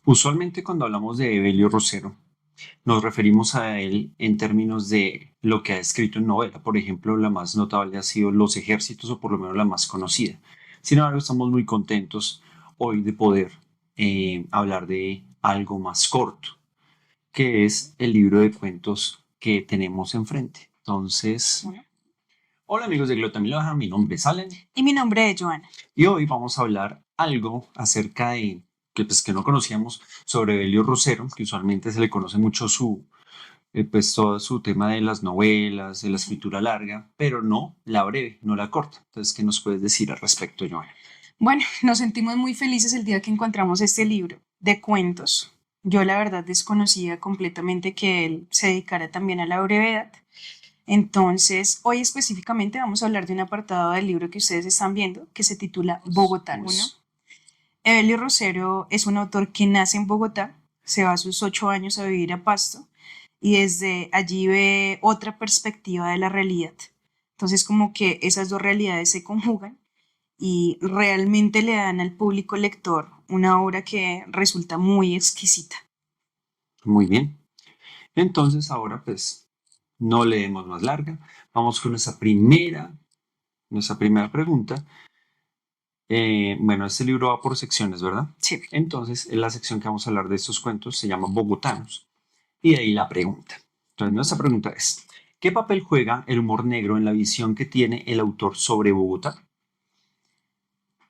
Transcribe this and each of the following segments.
Usualmente cuando hablamos de Evelio Rosero, nos referimos a él en términos de lo que ha escrito en novela. Por ejemplo, la más notable ha sido Los Ejércitos, o por lo menos la más conocida. Sin embargo, estamos muy contentos hoy de poder hablar de algo más corto, que es el libro de cuentos que tenemos enfrente. Entonces, Bueno, hola amigos de Glotamiloja, mi nombre es Allen y mi nombre es Joana. y hoy vamos a hablar algo acerca de que no conocíamos sobre Evelio Rosero, que usualmente se le conoce mucho pues todo su tema de las novelas, de la escritura larga, pero no la breve, no la corta. Entonces, ¿qué nos puedes decir al respecto, Joana? Bueno, nos sentimos muy felices el día que encontramos este libro de cuentos. Yo la verdad desconocía completamente que él se dedicara también a la brevedad. Entonces, hoy específicamente vamos a hablar de un apartado del libro que ustedes están viendo, que se titula Bogotá. Uno, Evelio Rosero es un autor que nace en Bogotá, se va a sus 8 años a vivir a Pasto y desde allí ve otra perspectiva de la realidad. Entonces, como que esas dos realidades se conjugan y realmente le dan al público lector una obra que resulta muy exquisita. Muy bien. Entonces, ahora pues no leemos más larga. Vamos con nuestra primera pregunta. Bueno, este libro va por secciones, ¿verdad? Sí. Entonces, en la sección que vamos a hablar de estos cuentos se llama Bogotanos. Y de ahí la pregunta. Entonces, nuestra pregunta es, ¿qué papel juega el humor negro en la visión que tiene el autor sobre Bogotá?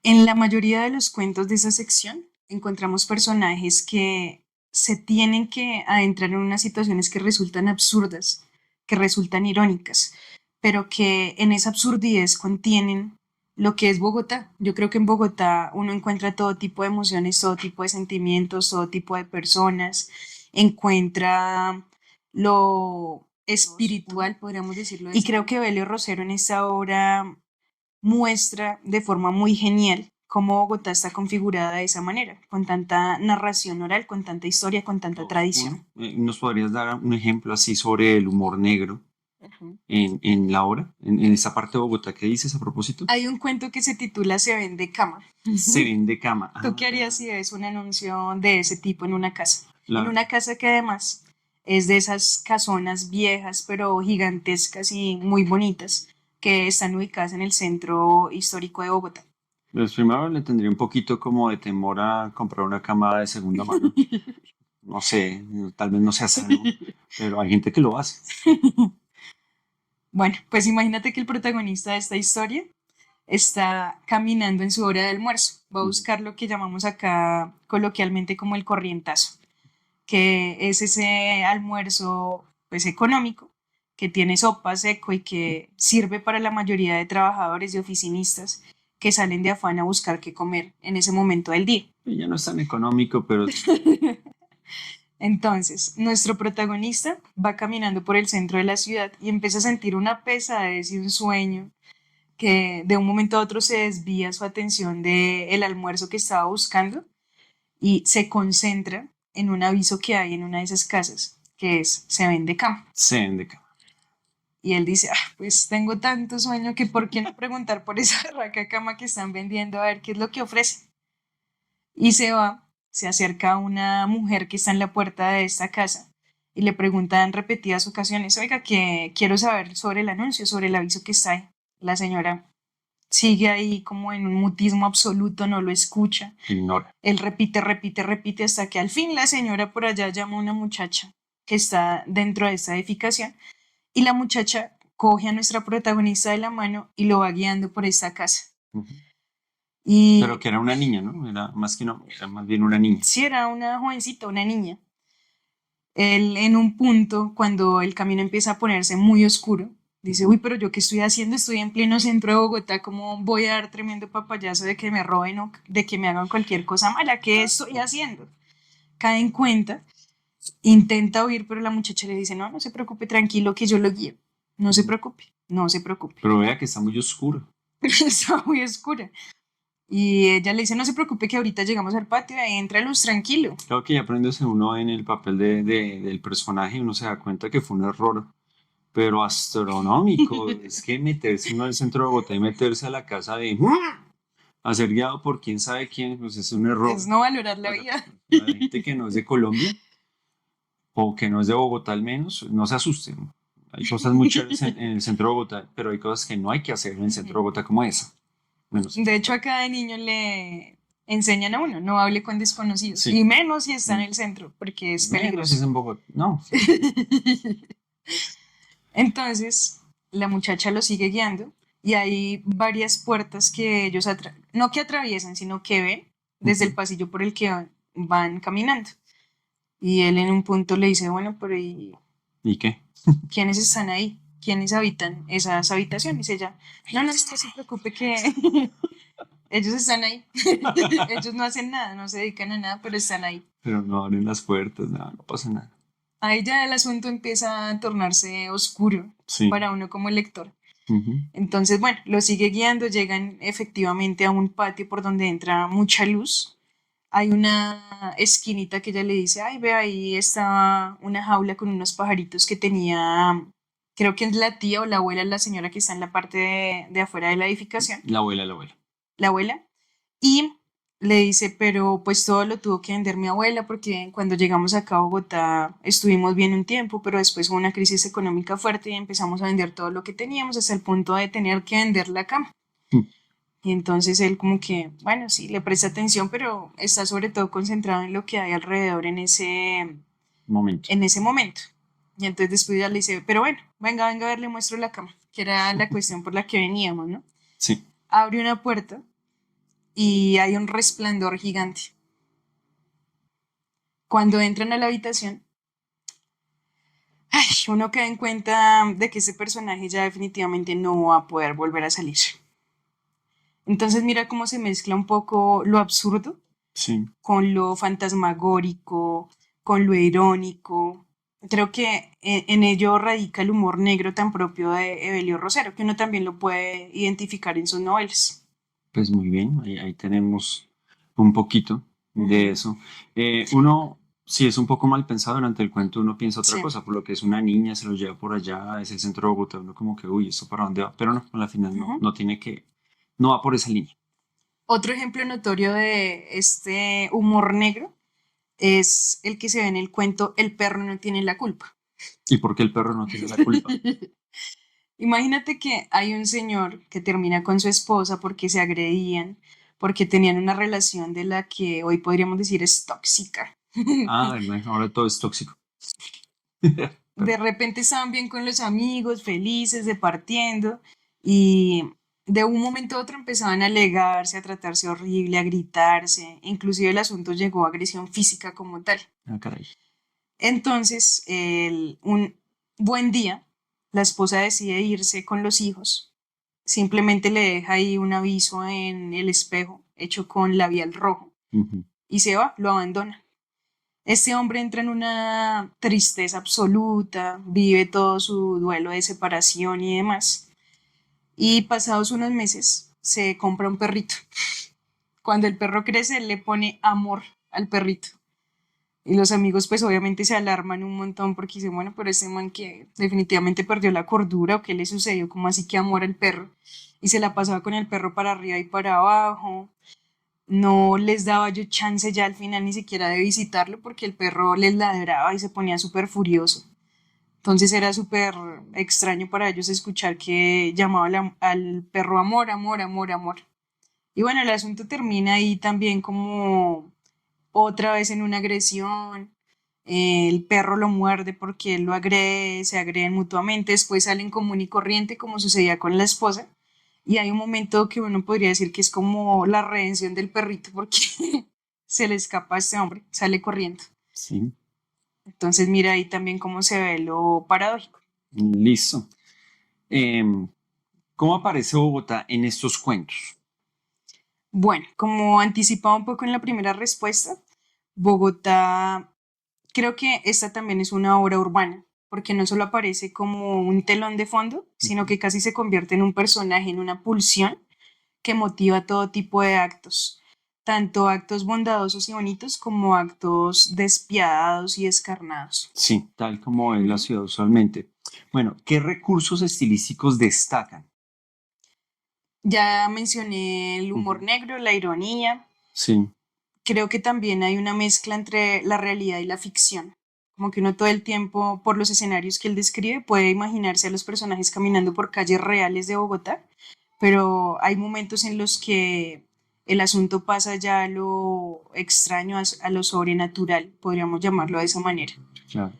En la mayoría de los cuentos de esa sección encontramos personajes que se tienen que adentrar en unas situaciones que resultan absurdas, que resultan irónicas, pero que en esa absurdez contienen lo que es Bogotá. Yo creo que en Bogotá uno encuentra todo tipo de emociones, todo tipo de sentimientos, todo tipo de personas, encuentra lo espiritual, podríamos decirlo. Y creo que Belio Rosero en esta obra muestra de forma muy genial cómo Bogotá está configurada de esa manera, con tanta narración oral, con tanta historia, con tanta tradición. ¿Nos podrías dar un ejemplo así sobre el humor negro Ujú. en la obra, en esa parte de Bogotá que dices a propósito? Hay un cuento que se titula Se vende cama. Se vende cama. ¿Tú qué harías si ves un anuncio de ese tipo en una casa? En La, una casa que además es de esas casonas viejas, pero gigantescas y muy bonitas, que están ubicadas en el centro histórico de Bogotá. pues primero le tendría un poquito como de temor a comprar una cama de segunda mano. No sé, tal vez no sea sano, pero hay gente que lo hace. Bueno, pues imagínate que el protagonista de esta historia está caminando en su hora de almuerzo. Va a Ujú. buscar lo que llamamos acá coloquialmente como el corrientazo, que es ese almuerzo pues económico que tiene sopa seco y que sirve para la mayoría de trabajadores y oficinistas que salen de afán a buscar qué comer en ese momento del día. Y ya no es tan económico, pero Entonces, nuestro protagonista va caminando por el centro de la ciudad y empieza a sentir una pesadez y un sueño que de un momento a otro se desvía su atención del almuerzo que estaba buscando y se concentra en un aviso que hay en una de esas casas, que es se vende cama. se vende cama. Y él dice, pues tengo tanto sueño que por qué no preguntar por esa raca cama que están vendiendo a ver qué es lo que ofrece. Y se va, se acerca a una mujer que está en la puerta de esta casa y le pregunta en repetidas ocasiones, oiga, que quiero saber sobre el anuncio, sobre el aviso que está ahí. La señora sigue ahí como en un mutismo absoluto, no lo escucha. Ignora. Él repite, repite, repite hasta que al fin la señora por allá llama a una muchacha que está dentro de esta edificación y la muchacha coge a nuestra protagonista de la mano y lo va guiando por esta casa. Ujú. Pero Y que era una niña, ¿no? Era más que no, era más bien una niña. sí, era una jovencita, una niña. Él en un punto, cuando el camino empieza a ponerse muy oscuro, dice, uy, pero yo qué estoy haciendo, estoy en pleno centro de Bogotá, ¿cómo voy a dar tremendo papayazo de que me roben o de que me hagan cualquier cosa mala? ¿Qué estoy haciendo? Cae en cuenta, intenta huir, pero la muchacha le dice, no, no se preocupe, tranquilo, que yo lo guío. No se preocupe, no se preocupe. Pero vea que está muy oscuro. Está muy oscura. Y ella le dice, no se preocupe que ahorita llegamos al patio, ahí entra luz, tranquilo. Claro que ya aprendiéndose uno en el papel del personaje, uno se da cuenta que fue un error, pero astronómico. Es que meterse uno al centro de Bogotá y meterse a la casa de a ser guiado por quién sabe quién, pues es un error. Es no valorar la Para vida. la gente que no es de Colombia o que no es de Bogotá al menos, no se asusten. Hay cosas muy chéveres en el centro de Bogotá, pero hay cosas que no hay que hacer en el centro de Ujú. Bogotá como esa. Menos. De hecho, a cada niño le enseñan a uno, no hable con desconocidos, y Sí. menos si está en Mm. el centro, porque es Menos si es peligroso. en Bogotá. No, sí. Entonces, la muchacha lo sigue guiando y hay varias puertas que ellos, no que atraviesan, sino que ven desde el Ujú. pasillo por el que van caminando. Y él en un punto le dice, bueno, pero ¿y ¿Y qué? quiénes están ahí? ¿Quiénes habitan esas habitaciones? Y ella, no, no, no se preocupe que ellos están ahí. Ellos no hacen nada, no se dedican a nada, pero están ahí. Pero no abren las puertas, nada, no pasa nada. Ahí ya el asunto empieza a tornarse oscuro Sí. para uno como lector. Ujú. Entonces, bueno, lo sigue guiando, llegan efectivamente a un patio por donde entra mucha luz. Hay una esquinita que ella le dice, ay, ve, ahí está una jaula con unos pajaritos que tenía, creo que es la tía o la abuela, la señora que está en la parte de afuera de la edificación, La abuela, la abuela. la abuela, y le dice, pero pues todo lo tuvo que vender mi abuela porque cuando llegamos acá a Bogotá estuvimos bien un tiempo, pero después hubo una crisis económica fuerte y empezamos a vender todo lo que teníamos hasta el punto de tener que vender la cama. Mm. Y entonces él como que, bueno, sí, le presta atención, pero está sobre todo concentrado en lo que hay alrededor Momento. en ese momento. Y entonces después ya le dice, pero bueno, venga, venga a ver, le muestro la cama, que era la cuestión por la que veníamos, ¿no? Sí. Abre una puerta y hay un resplandor gigante. Cuando entran a la habitación, ay, uno queda en cuenta de que ese personaje ya definitivamente no va a poder volver a salir. Entonces mira cómo se mezcla un poco lo absurdo Sí. con lo fantasmagórico, con lo irónico. Creo que en ello radica el humor negro tan propio de Evelio Rosero, que uno también lo puede identificar en sus novelas. Pues muy bien, ahí tenemos un poquito de Ujú. eso. Uno, si es un poco mal pensado durante el cuento, uno piensa otra Sí. cosa, por lo que es una niña, se lo lleva por allá, es el centro de Bogotá, uno como que, uy, ¿esto para dónde va? Pero no, al final no, Ujú. no tiene que, no va por esa línea. Otro ejemplo notorio de este humor negro es el que se ve en el cuento El perro no tiene la culpa. ¿Y por qué el perro no tiene la culpa? Imagínate que hay un señor que termina con su esposa porque se agredían, porque tenían una relación de la que hoy podríamos decir es tóxica. Ah, ¿verdad? Ahora todo es tóxico. De repente estaban bien con los amigos, felices, departiendo, y de un momento a otro empezaban a alegarse, a tratarse horrible, a gritarse, inclusive el asunto llegó a agresión física como tal. Ah, caray. Entonces, un buen día, la esposa decide irse con los hijos, simplemente le deja ahí un aviso en el espejo hecho con labial rojo Ujú. y se va, lo abandona. Este hombre entra en una tristeza absoluta, vive todo su duelo de separación y demás. Y pasados unos meses se compra un perrito. Cuando el perro crece, él le pone amor al perrito. Y los amigos pues obviamente se alarman un montón porque dicen, bueno, pero este man que definitivamente perdió la cordura o qué le sucedió, como así que amor al perro. Y se la pasaba con el perro para arriba y para abajo. No les daba yo chance ya al final ni siquiera de visitarlo porque el perro les ladraba y se ponía súper furioso. Entonces era súper extraño para ellos escuchar que llamaba al perro amor, amor, amor, amor. Y bueno, el asunto termina ahí también como otra vez en una agresión. El perro lo muerde porque él lo agrede, se agreden mutuamente, después salen común y corriente como sucedía con la esposa. Y hay un momento que uno podría decir que es como la redención del perrito porque se le escapa a este hombre, sale corriendo. Sí, Entonces mira ahí también cómo se ve lo paradójico. listo. Em, ¿Cómo aparece Bogotá en estos cuentos? Bueno, como anticipaba un poco en la primera respuesta, Bogotá, creo que esta también es una obra urbana, porque no solo aparece como un telón de fondo, sino Ujú. que casi se convierte en un personaje, en una pulsión que motiva todo tipo de actos, tanto actos bondadosos y bonitos como actos despiadados y descarnados. Sí, tal como es la Ujú. ciudad usualmente. Bueno, ¿qué recursos estilísticos destacan? Ya mencioné el humor Ujú. negro, la ironía. Sí, Creo que también hay una mezcla entre la realidad y la ficción. Como que uno todo el tiempo, por los escenarios que él describe, puede imaginarse a los personajes caminando por calles reales de Bogotá, pero hay momentos en los que el asunto pasa ya a lo extraño, a lo sobrenatural, podríamos llamarlo de esa manera. claro.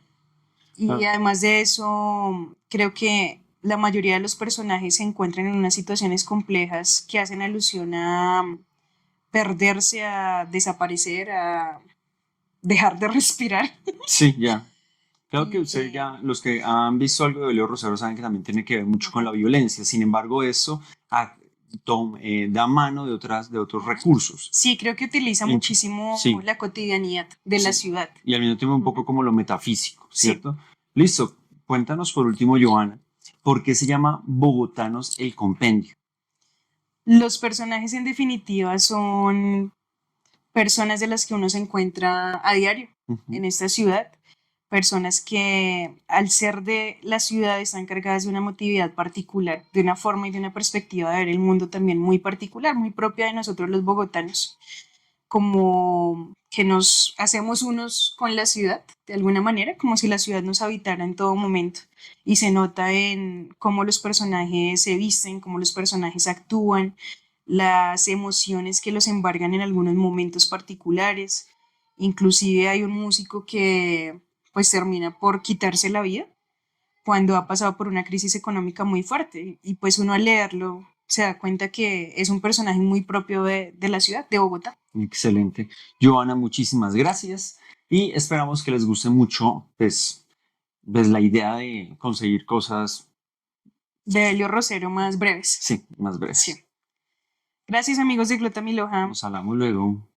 Y Ah, además de eso, creo que la mayoría de los personajes se encuentran en unas situaciones complejas que hacen alusión a perderse, a desaparecer, a dejar de respirar. sí, ya. Claro que ustedes Y ya, los que han visto algo de Velio Rosero saben que también tiene que ver mucho con ujú, la violencia. Sin embargo, eso da mano de otros ujú. recursos. Sí, creo que utiliza En- muchísimo sí, la cotidianidad de la sí. ciudad. Y al mismo tiempo un poco Ujú. como lo metafísico, Sí. ¿cierto? Listo. Cuéntanos por último, Joana, ¿por qué se llama Bogotanos el Compendio? Los personajes en definitiva son personas de las que uno se encuentra a diario Ujú. en esta ciudad, personas que al ser de la ciudad están cargadas de una motividad particular, de una forma y de una perspectiva de ver el mundo también muy particular, muy propia de nosotros los bogotanos, como que nos hacemos unos con la ciudad de alguna manera, como si la ciudad nos habitara en todo momento. Y se nota en cómo los personajes se visten, cómo los personajes actúan, las emociones que los embargan en algunos momentos particulares. Inclusive hay un músico que pues termina por quitarse la vida cuando ha pasado por una crisis económica muy fuerte. Y pues uno al leerlo se da cuenta que es un personaje muy propio de la ciudad, de Bogotá. Excelente. Joana, muchísimas gracias y esperamos que les guste mucho, pues la idea de conseguir cosas, De Helio Rosero más breves. sí, más Sí. breves. Gracias amigos de Glota Miloja. Nos hablamos luego.